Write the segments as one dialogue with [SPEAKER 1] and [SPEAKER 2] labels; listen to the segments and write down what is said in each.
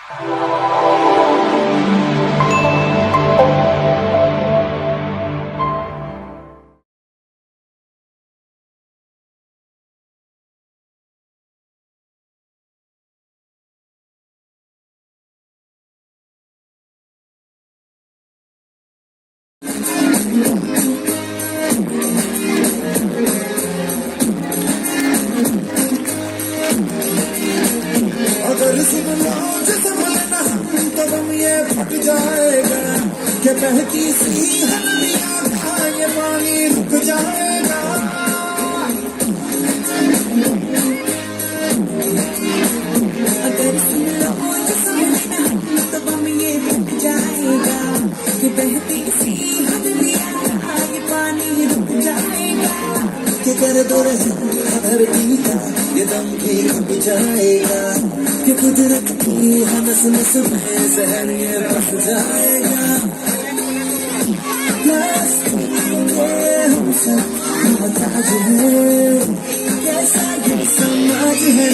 [SPEAKER 1] अगर सुन लो जिसम लेना तो दम ये फट जाएगा कि बहती सी हल्दियां का ये पानी रुक जाएगा। अगर सुन लो जिसम लेना तो दम ये फट जाएगा कि बहती सी हल्दियां का ये पानी रुक जाएगा। कि कर दो धरती का ये दम भी रुक जाएगा कि कुदरत की नस नस में जहर ये बस जाएगा। हम सब मोहताज हैं कैसा ये समाज है।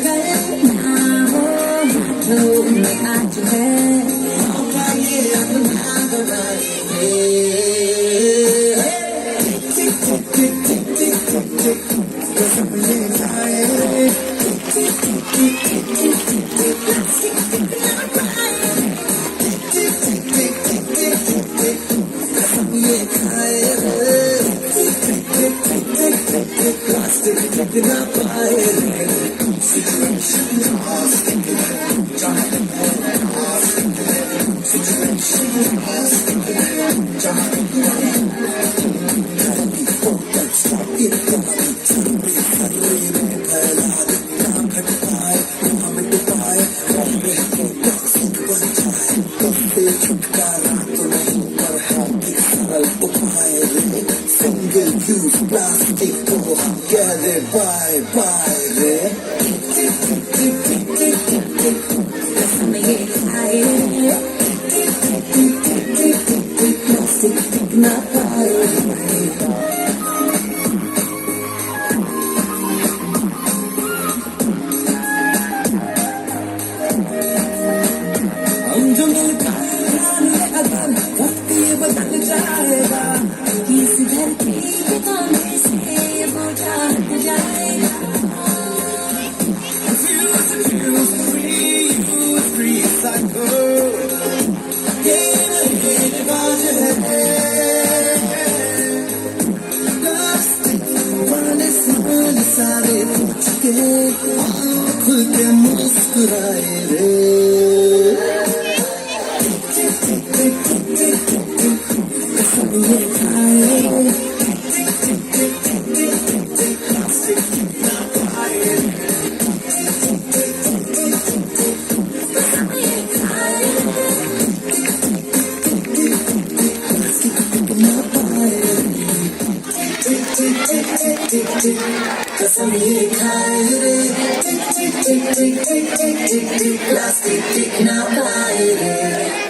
[SPEAKER 1] करना हो हाथों में आज है मौका ये अपना बनाएंगे। कसम ये खाए कसम ये खाए प्लास्टिक टिक ना पाए। Single use plastic को हम कह दे बाय बाय रे। कसम ये खाए प्लास्टिक टिक ना पाए। हम जो मिलकर अगर वक्त ये बदल जाएगा इस धरती के कांधे से ये बोझा हट जाएगा। ये नहीं रिवाज है प्लास्टिक वाले साल सारे पूछ के खुल के मुस्कुराए रे। कसम ये खाए कसम ये खाए रे प्लास्टिक टिक ना पाए रे।